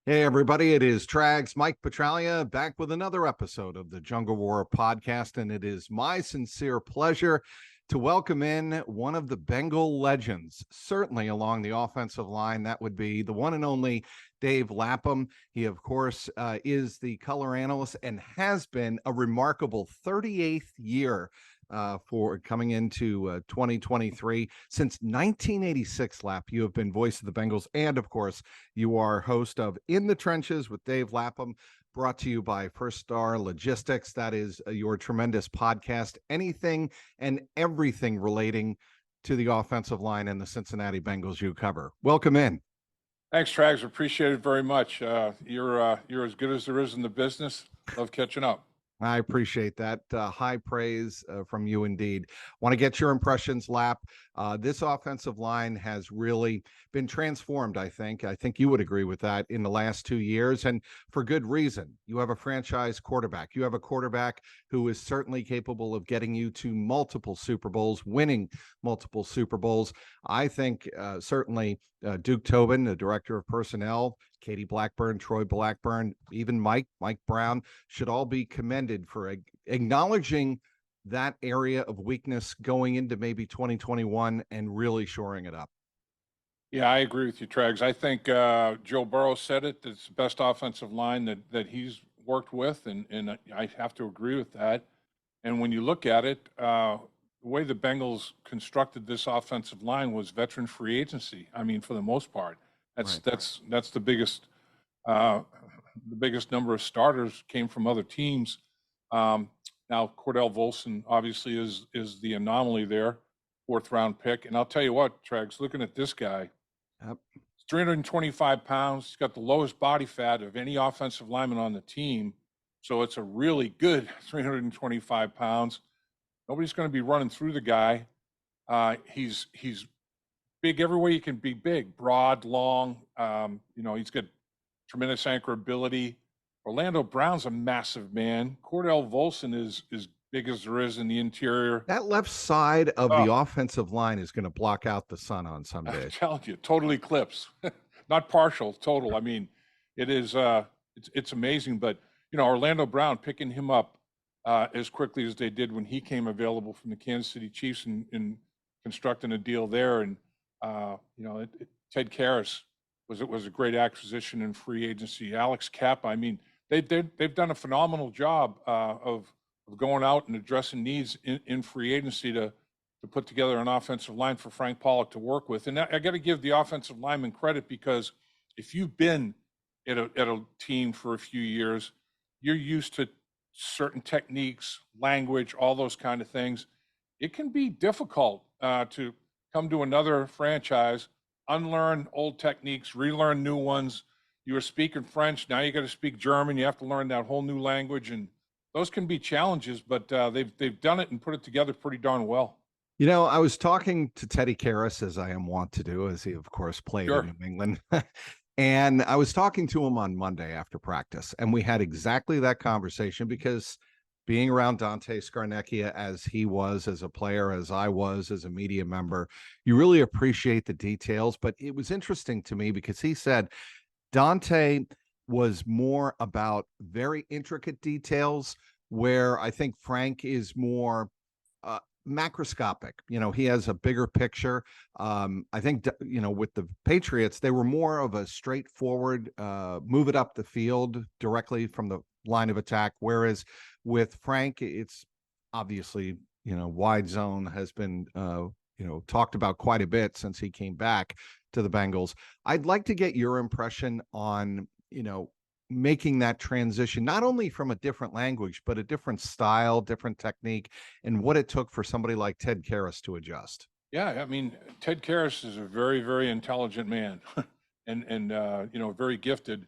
Hey, everybody, it is Trags, Mike Petralia, back with another episode of the JungleRoar podcast, and it is my sincere pleasure to welcome in one of the Bengal legends, certainly along the offensive line. That would be the one and only Dave Lapham. He, of course, is the color analyst and has been a remarkable 38th year for coming into 2023. Since 1986, Lap, you have been voice of the Bengals, and of course, you are host of In the Trenches with Dave Lapham, brought to you by First Star Logistics. That is your tremendous podcast, anything and everything relating to the offensive line and the Cincinnati Bengals you cover. Welcome in. Thanks, Trags. Appreciate it very much. You're as good as there is in the business. Love catching up. I appreciate that. High praise from you indeed. Want to get your impressions, Lap. This offensive line has really been transformed, I think. I think you would agree with that in the last 2 years, and for good reason. You have a franchise quarterback. You have a quarterback who is certainly capable of getting you to multiple Super Bowls, winning multiple Super Bowls. I think certainly Duke Tobin, the director of personnel, Katie Blackburn, Troy Blackburn, even Mike Brown should all be commended for acknowledging that area of weakness going into maybe 2021 and really shoring it up. Yeah, I agree with you, Trags. I think Joe Burrow said it. It's the best offensive line that he's worked with, and I have to agree with that. And when you look at it, the way the Bengals constructed this offensive line was veteran free agency. I mean, for the most part, that's the biggest number of starters came from other teams. Now Cordell Volson obviously is the anomaly there, 4th round pick. And I'll tell you what, Trags, looking at this guy, Yep. 325 pounds. He's got the lowest body fat of any offensive lineman on the team. So it's a really good 325 pounds. Nobody's going to be running through the guy. He's big everywhere you can be big, broad, long. He's got tremendous anchor ability. Orlando Brown's a massive man. Cordell Volson is big as there is in the interior. That left side of the offensive line is going to block out the sun on some days. I'm telling you, total eclipse, not partial, total. I mean, it is it's amazing. But Orlando Brown picking him up as quickly as they did when he came available from the Kansas City Chiefs and constructing a deal there, and Ted Karras was a great acquisition in free agency. Alex Kapp, I mean, they've done a phenomenal job of going out and addressing needs in free agency to put together an offensive line for Frank Pollock to work with. And I got to give the offensive lineman credit, because if you've been at a team for a few years, you're used to certain techniques, language, all those kind of things. It can be difficult to come to another franchise, unlearn old techniques, relearn new ones. You were speaking French, now you got to speak German. You have to learn that whole new language, and those can be challenges. But they've done it and put it together pretty darn well. I was talking to Teddy Karras, as I am wont to do, as he, of course, played in New England. And I was talking to him on Monday after practice, and we had exactly that conversation, because being around Dante Scarnecchia as he was as a player, as I was as a media member, you really appreciate the details. But it was interesting to me because he said Dante was more about very intricate details, where I think Frank is more macroscopic. He has a bigger picture. I think, with the Patriots, they were more of a straightforward, move it up the field directly from the line of attack. Whereas with Frank, it's obviously, wide zone has been, talked about quite a bit since he came back to the Bengals. I'd like to get your impression on, making that transition, not only from a different language, but a different style, different technique, and what it took for somebody like Ted Karras to adjust. Yeah, I mean, Ted Karras is a very, very intelligent man, and very gifted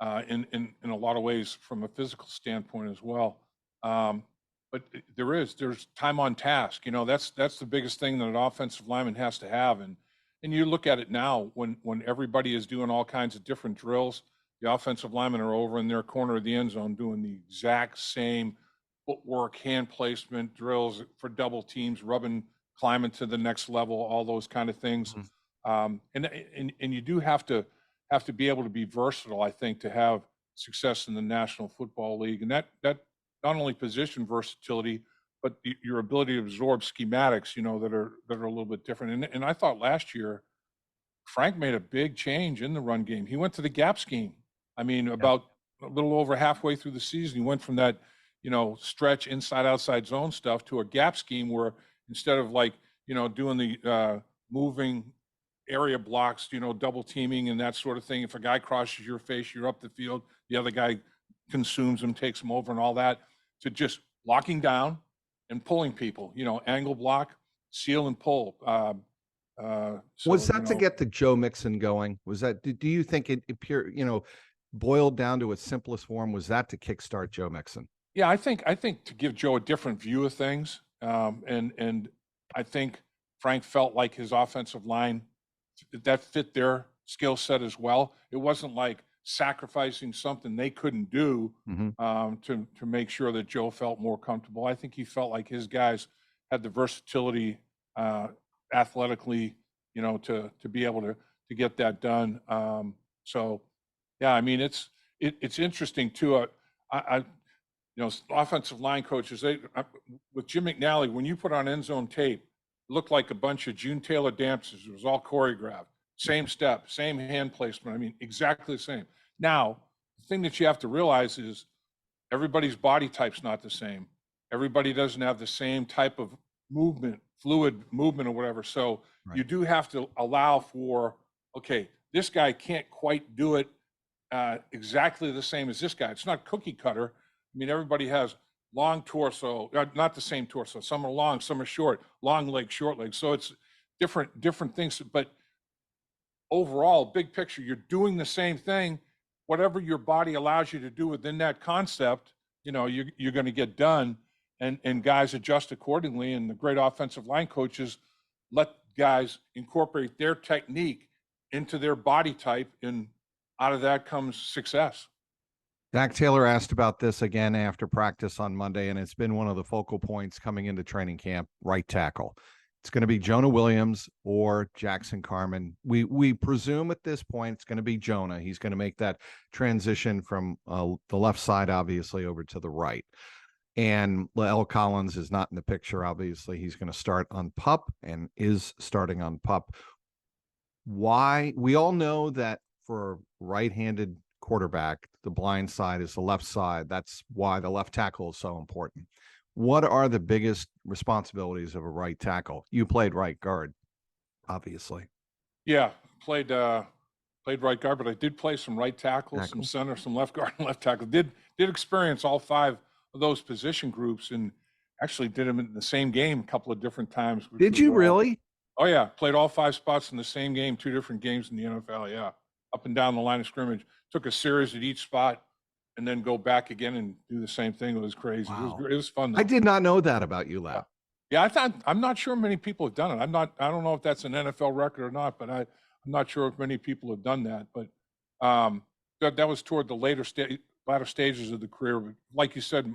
in a lot of ways from a physical standpoint as well. But there's time on task. That's the biggest thing that an offensive lineman has to have. And you look at it now when everybody is doing all kinds of different drills. The offensive linemen are over in their corner of the end zone doing the exact same footwork, hand placement drills for double teams, climbing to the next level, all those kind of things. And you do have to have to be able to be versatile, I think, to have success in the National Football League. And that not only position versatility, but your ability to absorb schematics, that are a little bit different. And I thought last year Frank made a big change in the run game. He went to the gap scheme. I mean, about a little over halfway through the season, he went from that, stretch inside outside zone stuff to a gap scheme where instead of doing the moving area blocks, double teaming and that sort of thing. If a guy crosses your face, you're up the field, the other guy consumes him, takes him over and all that, to just locking down and pulling people, angle block, seal and pull. Was that to get the Joe Mixon going? Was that, do you think it pure, boiled down to its simplest form, was that to kickstart Joe Mixon? Yeah, I think to give Joe a different view of things. And I think Frank felt like his offensive line that fit their skill set as well. It wasn't like sacrificing something they couldn't do to make sure that Joe felt more comfortable. I think he felt like his guys had the versatility athletically, to be able to get that done. So, yeah, I mean, it's interesting too. Offensive line coaches, with Jim McNally, when you put on end zone tape, it looked like a bunch of June Taylor dances. It was all choreographed, same step, same hand placement. I mean, exactly the same. Now, the thing that you have to realize is everybody's body type's not the same. Everybody doesn't have the same type of movement, fluid movement or whatever. So you do have to allow for, okay, this guy can't quite do it exactly the same as this guy. It's not cookie cutter. I mean, everybody has long torso, not the same torso. Some are long, some are short, long legs, short legs. So it's different things. But overall, big picture, you're doing the same thing. Whatever your body allows you to do within that concept, you're going to get done. And guys adjust accordingly. And the great offensive line coaches let guys incorporate their technique into their body type, and out of that comes success. Zach Taylor asked about this again after practice on Monday, and it's been one of the focal points coming into training camp, right tackle. It's going to be Jonah Williams or Jackson Carman. We presume at this point it's going to be Jonah. He's going to make that transition from the left side, obviously, over to the right. And L. Collins is not in the picture, obviously. He's going to start on PUP and is starting on PUP. Why? We all know that for a right-handed quarterback, the blind side is the left side. That's why the left tackle is so important. What are the biggest responsibilities of a right tackle? You played right guard, obviously. Yeah, played right guard, but I did play some right tackle, some center, some left guard, and left tackle. Did experience all five of those position groups, and actually did them in the same game a couple of different times. Did you really? Oh yeah, played all five spots in the same game, 2 different games in the NFL. Yeah, up and down the line of scrimmage. Took a series at each spot, and then go back again and do the same thing. It was crazy. Wow. It was fun though. I did not know that about you, Lap. Yeah, I'm not sure many people have done it. I don't know if that's an NFL record or not, but I'm not sure if many people have done that. But that was toward the latter stages of the career. Like you said,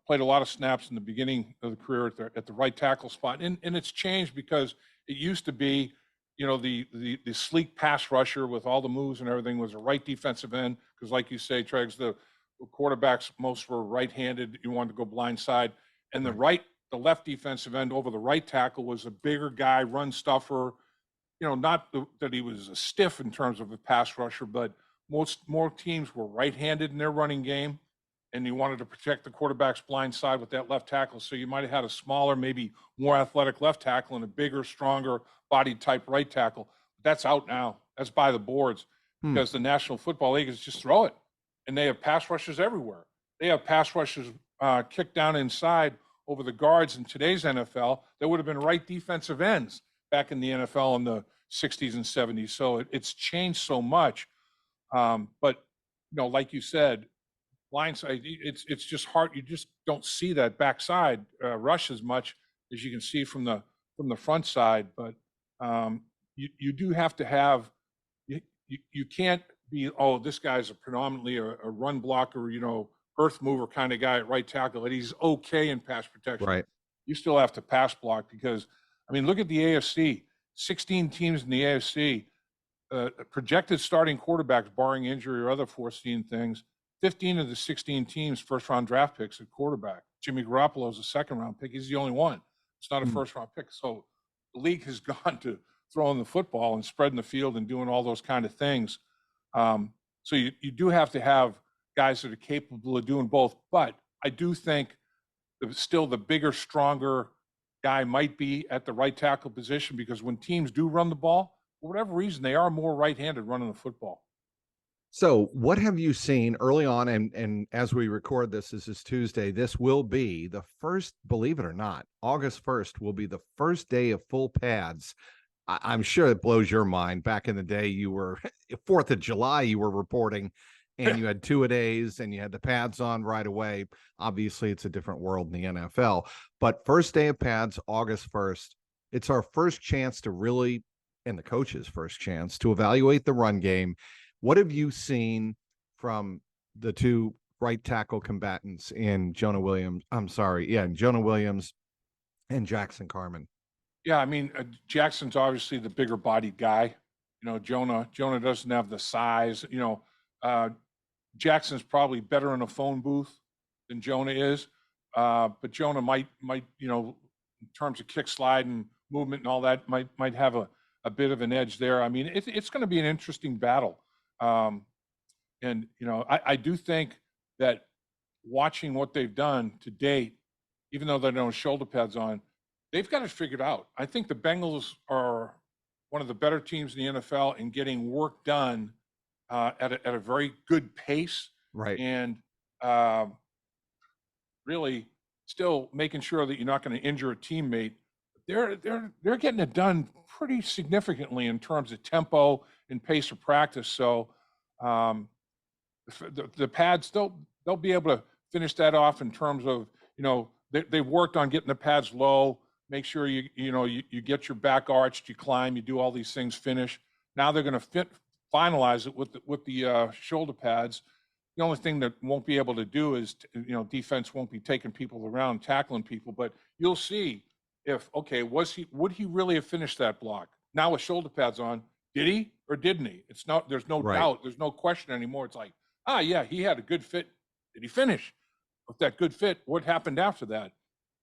played a lot of snaps in the beginning of the career at the right tackle spot, and it's changed because it used to be, the sleek pass rusher with all the moves and everything was a right defensive end, because like you say, Trags, the quarterbacks, most were right-handed. You wanted to go blind side, and the left defensive end over the right tackle was a bigger guy, run stuffer. Not that he was a stiff in terms of a pass rusher, but more teams were right-handed in their running game, and you wanted to protect the quarterback's blind side with that left tackle. So you might have had a smaller, maybe more athletic left tackle and a bigger, stronger body type right tackle. That's out now. That's by the boards because the National Football League is just throw it. And they have pass rushers everywhere. They have pass rushers kicked down inside over the guards in today's NFL. That would have been right defensive ends back in the NFL in the 60s and 70s. So it's changed so much. But, like you said, blindside, it's just hard. You just don't see that backside rush as much as you can see from the front side. But you do have to have, you can't be, this guy's predominantly a run blocker, earth mover kind of guy at right tackle, and he's okay in pass protection. Right. You still have to pass block because, look at the AFC, 16 teams in the AFC. projected starting quarterbacks, barring injury or other foreseen things, 15 of the 16 teams first-round draft picks at quarterback. Jimmy Garoppolo is a second-round pick. He's the only one. It's not a first-round pick. So the league has gone to throwing the football and spreading the field and doing all those kind of things. So you do have to have guys that are capable of doing both. But I do think still the bigger, stronger guy might be at the right tackle position, because when teams do run the ball, for whatever reason, they are more right-handed running the football. So what have you seen early on? And as we record this is Tuesday, this will be the first, believe it or not, August 1st will be the first day of full pads. I'm sure it blows your mind. Back in the day, you were 4th of July, you were reporting, and you had 2-a-days and you had the pads on right away. Obviously, it's a different world in the NFL. But first day of pads, August 1st, it's our first chance to really, and the coach's first chance to evaluate the run game. What have you seen from the two right tackle combatants in Jonah Williams? Jonah Williams and Jackson Carman. Yeah, I mean, Jackson's obviously the bigger bodied guy. You know, Jonah doesn't have the size. You know, Jackson's probably better in a phone booth than Jonah is, but Jonah might you know, in terms of kick slide and movement and all that, might have a bit of an edge there. I mean, it's going to be an interesting battle, and you know, I do think that watching what they've done to date, even though they don't have shoulder pads on, they've got it figured out. I think the Bengals are one of the better teams in the NFL in getting work done at a very good pace, Right. and really still making sure that you're not going to injure a teammate. They're getting it done pretty significantly in terms of tempo and pace of practice. So the pads, they'll be able to finish that off in terms of, you know, they've worked on getting the pads low. Make sure you get your back arched, you climb, you do all these things, finish. Now they're going to finalize it with the shoulder pads. The only thing that won't be able to do is, you know, defense won't be taking people around, tackling people, but you'll see if, okay, would he really have finished that block? Now with shoulder pads on, did he or didn't he? It's not, there's no doubt, there's no question anymore. It's like, yeah, he had a good fit. Did he finish? With that good fit, what happened after that?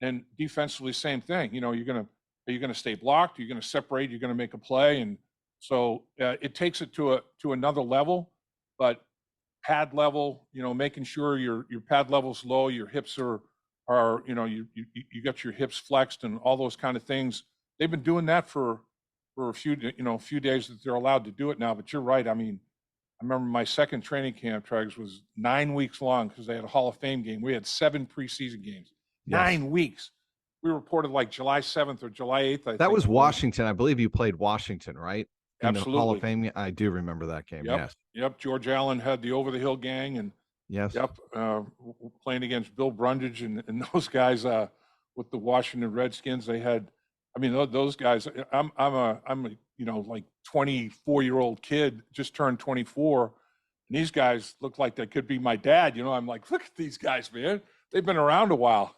And defensively, same thing. You know, are you going to stay blocked? Are you going to separate? You're going to make a play. And so it takes it to another level, but pad level, you know, making sure your pad level's low, your hips are, you know, you got your hips flexed and all those kind of things. They've been doing that for a few days that they're allowed to do it now. But you're right. I mean, I remember my second training camp, Trags, was 9 weeks long because they had a Hall of Fame game. We had 7 preseason games. Yes. 9 weeks. We reported like July 7th or July 8th. That was Washington. I believe you played Washington, right? Absolutely. In the Hall of Fame. I do remember that game. Yep. Yes. Yep. George Allen had the Over the Hill gang, and yes. Yep. Playing against Bill Brundage and those guys with the Washington Redskins. They had, I mean, those guys. I'm a you know, like 24-year-old kid, just turned 24, and these guys look like they could be my dad. You know, I'm like, look at these guys, man. They've been around a while.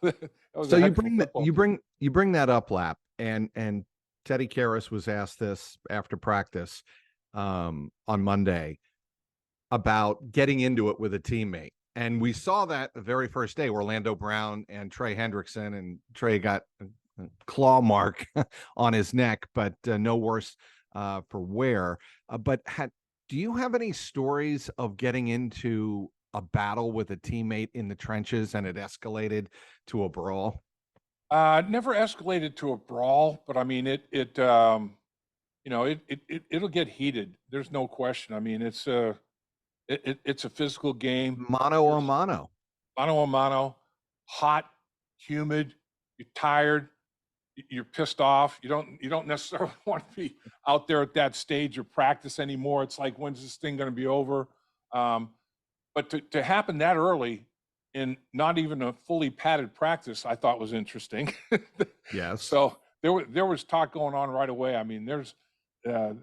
So you bring that up, Lap, and Teddy Karras was asked this after practice on Monday about getting into it with a teammate. And we saw that the very first day, Orlando Brown and Trey Hendrickson, and Trey got a claw mark on his neck, but no worse for wear. But do you have any stories of getting into a battle with a teammate in the trenches and it escalated to a brawl? Never escalated to a brawl, but I mean, it'll get heated. There's no question. I mean, it's a physical game. Mano a mano. Mano a mano. Hot, humid. You're tired. You're pissed off. You don't necessarily want to be out there at that stage of practice anymore. It's like, when's this thing going to be over? But to happen that early in not even a fully padded practice, I thought was interesting. Yes. So there was talk going on right away. I mean, there are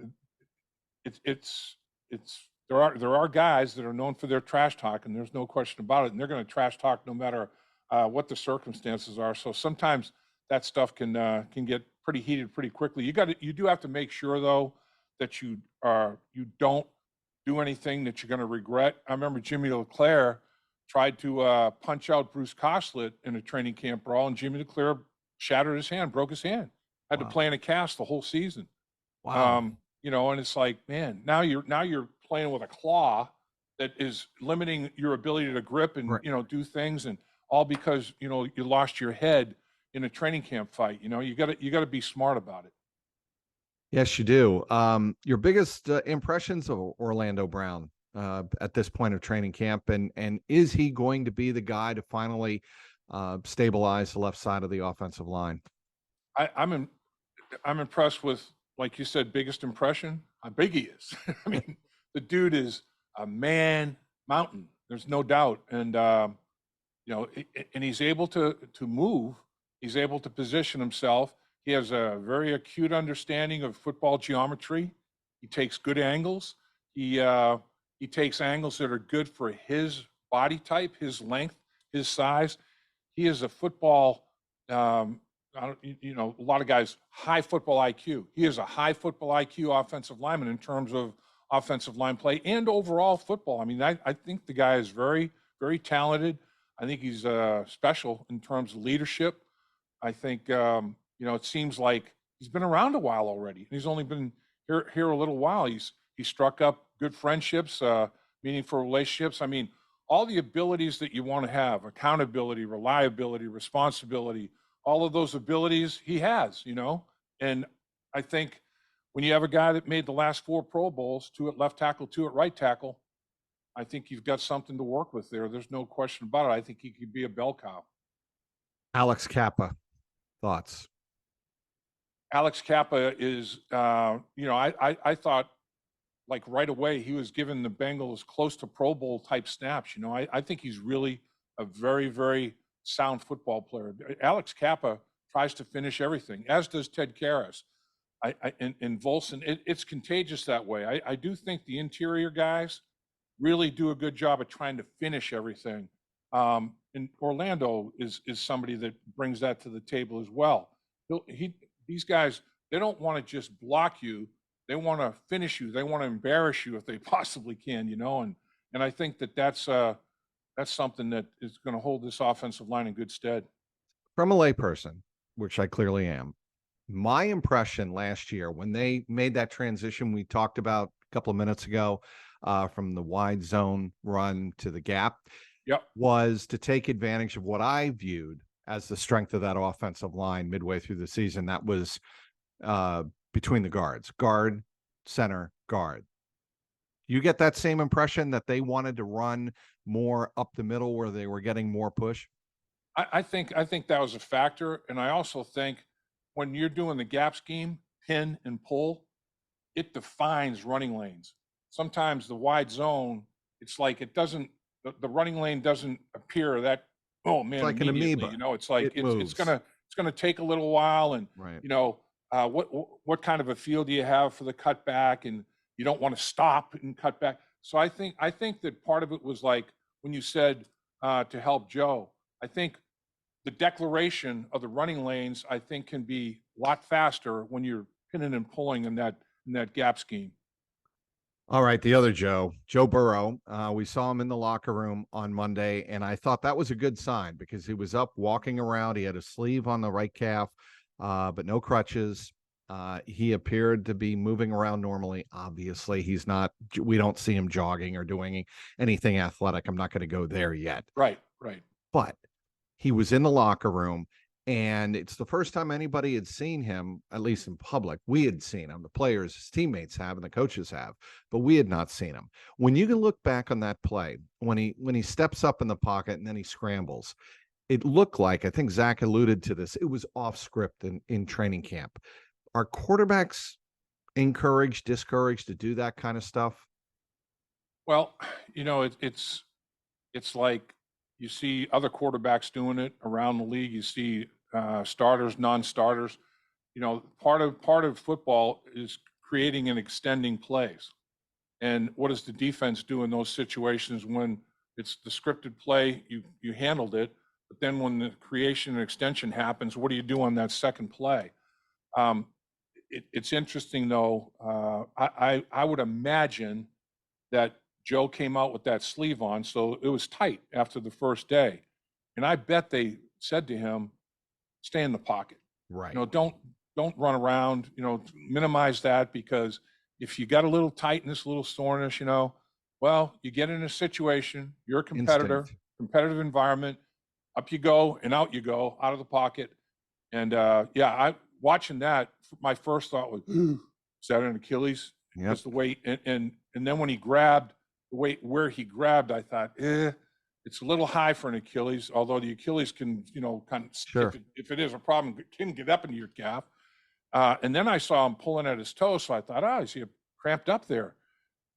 guys that are known for their trash talk, and there's no question about it. And they're going to trash talk no matter what the circumstances are. So sometimes that stuff can get pretty heated pretty quickly. You do have to make sure though that you don't do anything that you're going to regret. I remember Jimmy LeClaire tried to punch out Bruce Coslet in a training camp brawl, and Jimmy LeClaire shattered his hand, broke his hand, had to Wow. play in a cast the whole season. Wow. You know, and it's like, man, now you're playing with a claw that is limiting your ability to grip and, Right. you know, do things, and all because, you know, you lost your head in a training camp fight. You know, you got to be smart about it. Yes, you do. Your biggest impressions of Orlando Brown at this point of training camp, and is he going to be the guy to finally stabilize the left side of the offensive line? I'm impressed with, like you said, biggest impression, how big he is. I mean, the dude is a man mountain. There's no doubt. And, you know, and he's able to move. He's able to position himself. He has a very acute understanding of football geometry. He takes good angles. He takes angles that are good for his body type, his length, his size. He is a football, you know, a lot of guys, high football IQ. He is a high football IQ offensive lineman in terms of offensive line play and overall football. I mean, I think the guy is very, very talented. I think he's special in terms of leadership. I think, you know, it seems like he's been around a while already. He's only been here a little while. He struck up good friendships, meaningful relationships. I mean, all the abilities that you want to have, accountability, reliability, responsibility, all of those abilities he has, you know. And I think when you have a guy that made the last 4 Pro Bowls, 2 at left tackle, 2 at right tackle, I think you've got something to work with there. There's no question about it. I think he could be a bell cow. Alex Kappa, thoughts? Alex Kappa is, you know, I thought like right away he was giving the Bengals close to Pro Bowl type snaps. You know, I think he's really a very, very sound football player. Alex Kappa tries to finish everything, as does Ted Karras. And Volson, it's contagious that way. I do think the interior guys really do a good job of trying to finish everything. And Orlando is somebody that brings that to the table as well. These guys, they don't want to just block you. They want to finish you. They want to embarrass you if they possibly can, you know. And I think that's something that is going to hold this offensive line in good stead. From a layperson, which I clearly am, my impression last year when they made that transition we talked about a couple of minutes ago, from the wide zone run to the gap, Yep. was to take advantage of what I viewed as the strength of that offensive line midway through the season. That was between the guards, guard, center, guard. You get that same impression that they wanted to run more up the middle where they were getting more push? I think that was a factor, and I also think when you're doing the gap scheme, pin and pull, it defines running lanes. Sometimes the wide zone, it's like it doesn't, the running lane doesn't appear that, oh It's man, like an immediately. amoeba. You know, it's like It moves. it's gonna take a little while, and Right. you know, what kind of a feel do you have for the cutback, and you don't want to stop and cut back. So I think that part of it was like when you said to help Joe. I think the declaration of the running lanes, I think, can be a lot faster when you're pinning and pulling in that gap scheme. All right, the other Joe Burrow. We saw him in the locker room on Monday, and I thought that was a good sign because he was up walking around. He had a sleeve on the right calf, but no crutches. He appeared to be moving around normally. Obviously, he's not. We don't see him jogging or doing anything athletic. I'm not going to go there yet. Right, right. But he was in the locker room, and it's the first time anybody had seen him, at least in public. We had seen him, the players, his teammates have, and the coaches have, but we had not seen him. When you can look back on that play, when he steps up in the pocket and then he scrambles, it looked like, I think Zach alluded to this, it was off script in training camp. Are quarterbacks encouraged, discouraged to do that kind of stuff? Well, you know, it's like you see other quarterbacks doing it around the league. You see starters, non-starters. You know, part of football is creating and extending plays. And what does the defense do in those situations when it's the scripted play? You handled it, but then when the creation and extension happens, what do you do on that second play? Um, It's interesting though. I would imagine that Joe came out with that sleeve on, so it was tight after the first day, and I bet they said to him, "Stay in the pocket. Right. You know, don't run around. You know, minimize that because if you got a little tightness, a little soreness, you know, well, you get in a situation. You're a competitor, Instinct. competitive environment. Up you go and out you go, out of the pocket." And yeah, I watching that. My first thought was, "Is that an Achilles?" Yep. Because the weight, and then when he grabbed the weight where he grabbed, I thought, it's a little high for an Achilles. Although the Achilles can, you know, kind of Sure. if it is a problem, it can get up into your calf. And then I saw him pulling at his toe, so I thought, oh, is he cramped up there?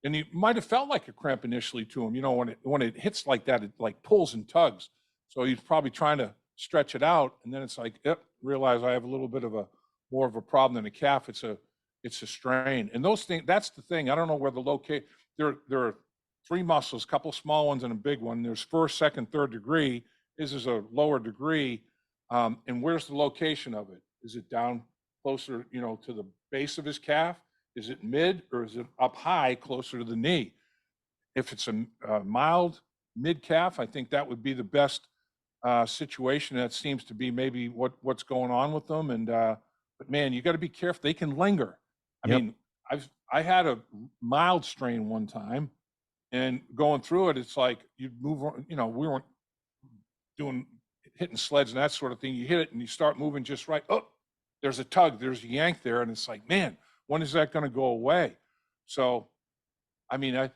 And he might have felt like a cramp initially to him. You know, when it hits like that, it like pulls and tugs. So he's probably trying to stretch it out, and then it's like, yep, realize I have a little bit of a more of a problem than a calf. It's a strain, and those things. That's the thing. I don't know where the locate. There are three muscles, a couple small ones and a big one. There's first, second, third degree. This is a lower degree, and where's the location of it? Is it down closer, you know, to the base of his calf? Is it mid or is it up high closer to the knee? If it's a mild mid calf, I think that would be the best situation. That seems to be maybe what's going on with them. And but man, you got to be careful. They can linger. I Yep. mean, I had a mild strain one time, and going through it, it's like you move. You know, we weren't doing hitting sleds and that sort of thing. You hit it and you start moving just right. Oh, there's a tug, there's a yank there, and it's like, man, when is that going to go away? So, I mean,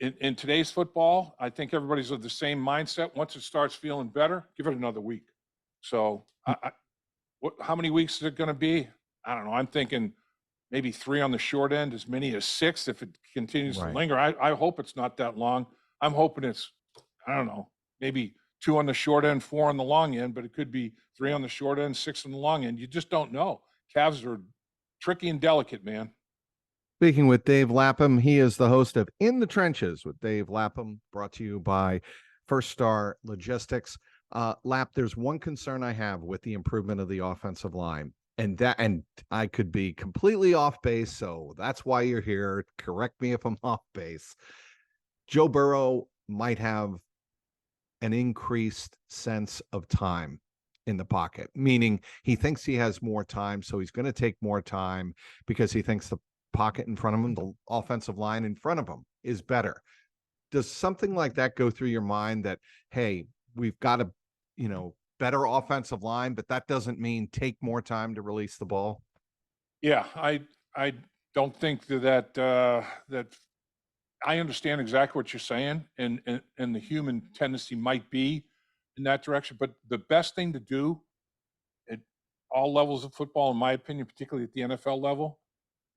in today's football, I think everybody's of the same mindset. Once it starts feeling better, give it another week. So, how many weeks is it going to be? I don't know. I'm thinking maybe 3 on the short end, as many as 6 if it continues to Right. linger. I hope it's not that long. I'm hoping it's, I don't know, maybe 2 on the short end, 4 on the long end, but it could be 3 on the short end, 6 on the long end. You just don't know. Calves are tricky and delicate, man. Speaking with Dave Lapham, he is the host of In the Trenches with Dave Lapham, brought to you by First Star Logistics. Lap, there's one concern I have with the improvement of the offensive line, and I could be completely off base, so that's why you're here. Correct me if I'm off base. Joe Burrow might have an increased sense of time in the pocket, meaning he thinks he has more time, so he's going to take more time because he thinks the pocket in front of him, the offensive line in front of him, is better. Does something like that go through your mind that, hey, we've got a, you know, better offensive line, but that doesn't mean take more time to release the ball? Yeah, I don't think that I understand exactly what you're saying, and the human tendency might be in that direction. But the best thing to do at all levels of football, in my opinion, particularly at the NFL level,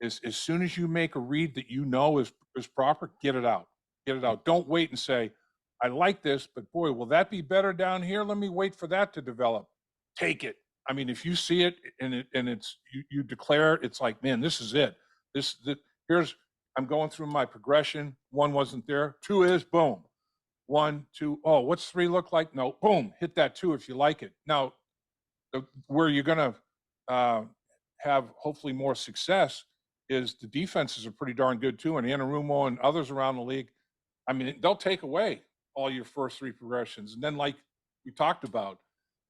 is as soon as you make a read that you know is proper, get it out. Get it out. Don't wait and say, I like this, but boy, will that be better down here? Let me wait for that to develop. Take it. I mean, if you see it and it's you declare it, it's like, man, this is it. Here's I'm going through my progression. 1 wasn't there. 2 is boom. 1, 2. Oh, what's 3 look like? No, boom. Hit that 2 if you like it. Now, where you're going to have hopefully more success is the defenses are pretty darn good too, and Anarumo and others around the league. I mean, they'll take away all your first 3 progressions, and then like we talked about,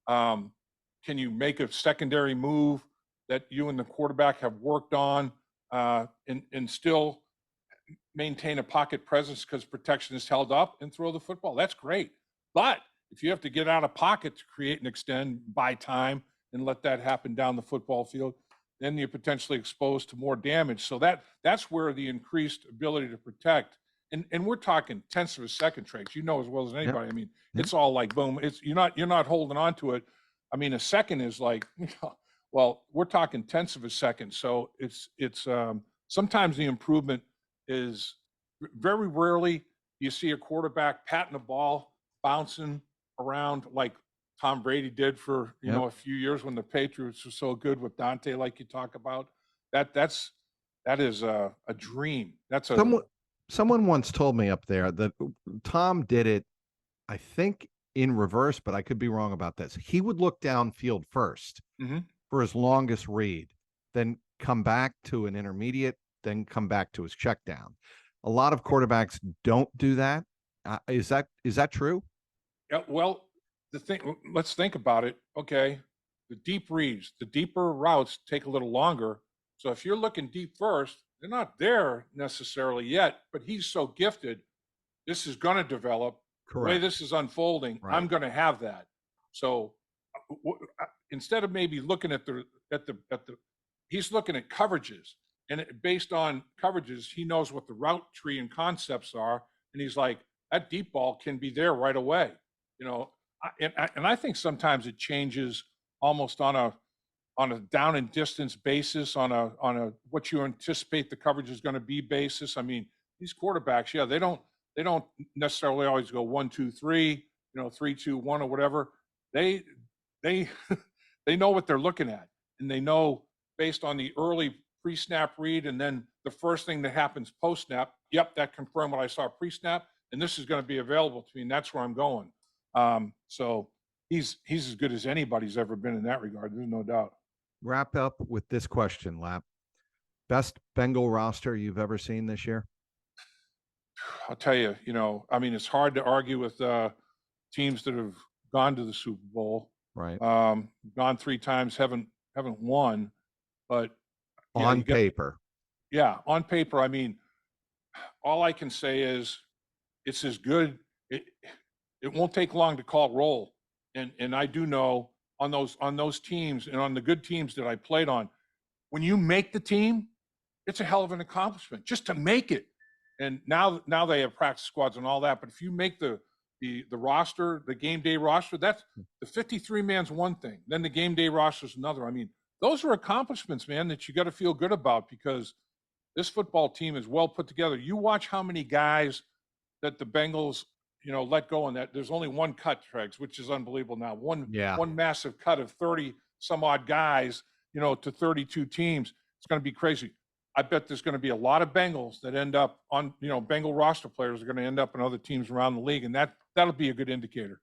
can you make a secondary move that you and the quarterback have worked on, and still maintain a pocket presence because protection is held up and throw the football? That's great, but if you have to get out of pocket to create and extend, buy time, and let that happen down the football field, then you're potentially exposed to more damage. So that's where the increased ability to protect, and we're talking tenths of a second, Trags. You know as well as Yep. anybody. I mean, Yep. it's all like boom. It's you're not holding on to it. I mean, a second is like, well, we're talking tenths of a second. So it's sometimes the improvement is very rarely you see a quarterback patting the ball, bouncing around like Tom Brady did for Yep. a few years when the Patriots were so good with Dante, like you talk about. That is a dream. That's a Someone once told me up there that Tom did it, I think, in reverse, but I could be wrong about this. He would look downfield first Mhm. for his longest read, then come back to an intermediate, then come back to his check down. A lot of quarterbacks don't do that. Is that true? Yeah, well, let's think about it. Okay. The deep reads, the deeper routes take a little longer. So if you're looking deep first, they're not there necessarily yet, but he's so gifted. This is going to develop. The way Correct. this is unfolding, I'm Right. going to have that. So instead of maybe looking at the he's looking at coverages, and based on coverages, he knows what the route tree and concepts are, and he's like, that deep ball can be there right away. You know, and I think sometimes it changes almost on a down and distance basis, on a what you anticipate the coverage is going to be basis. I mean, these quarterbacks, yeah, they don't necessarily always go 1, 2, 3, 3, 2, 1 or whatever. They they know what they're looking at, and they know based on the early pre-snap read, and then the first thing that happens post-snap. Yep, that confirmed what I saw pre-snap, and this is going to be available to me, and that's where I'm going. So he's as good as anybody's ever been in that regard. There's no doubt. Wrap up with this question, Lap. Best Bengal roster you've ever seen this year? I'll tell you, I mean, it's hard to argue with teams that have gone to the Super Bowl. Right. Gone 3 times, haven't won, but yeah, On paper. Yeah, on paper. I mean, all I can say is it's as good. It won't take long to call roll, and I do know on those teams and on the good teams that I played on, when you make the team, it's a hell of an accomplishment just to make it. And now they have practice squads and all that, but if you make the roster, the game day roster, that's the 53 man's one thing. Then the game day roster is another. I mean, those are accomplishments, man, that you got to feel good about, because this football team is well put together. You watch how many guys that the Bengals, let go on that. There's only one cut, Trags, which is unbelievable now. One massive cut of 30 some odd guys, to 32 teams. It's going to be crazy. I bet there's going to be a lot of Bengals that end up on, Bengal roster players are going to end up in other teams around the league, and that'll be a good indicator.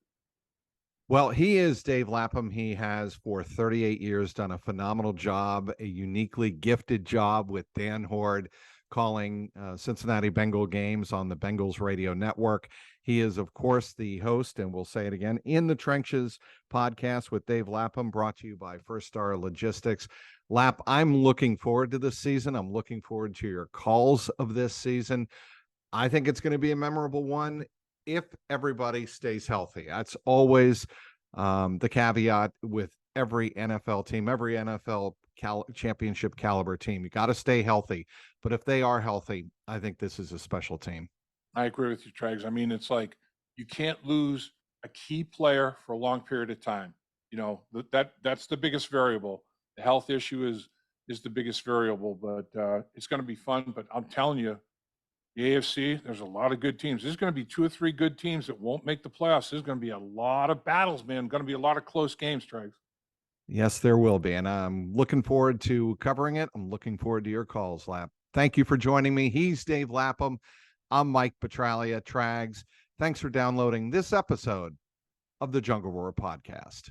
Well, he is Dave Lapham. He has for 38 years done a phenomenal job, a uniquely gifted job with Dan Horde calling Cincinnati Bengal games on the Bengals radio network. He is, of course, the host, and we'll say it again, In the Trenches podcast with Dave Lapham, brought to you by First Star Logistics. Lap, I'm looking forward to this season. I'm looking forward to your calls of this season. I think it's going to be a memorable one if everybody stays healthy. That's always the caveat with every NFL team, every NFL championship caliber team. You got to stay healthy. But if they are healthy, I think this is a special team. I agree with you, Trags. I mean, it's like you can't lose a key player for a long period of time. That's the biggest variable. The health issue is the biggest variable, but it's going to be fun. But I'm telling you, the AFC, there's a lot of good teams. There's going to be 2 or 3 good teams that won't make the playoffs. There's going to be a lot of battles, man. Going to be a lot of close games, Trags. Yes, there will be. And I'm looking forward to covering it. I'm looking forward to your calls, Lap. Thank you for joining me. He's Dave Lapham. I'm Mike Petralia, Trags. Thanks for downloading this episode of the Jungle Roar podcast.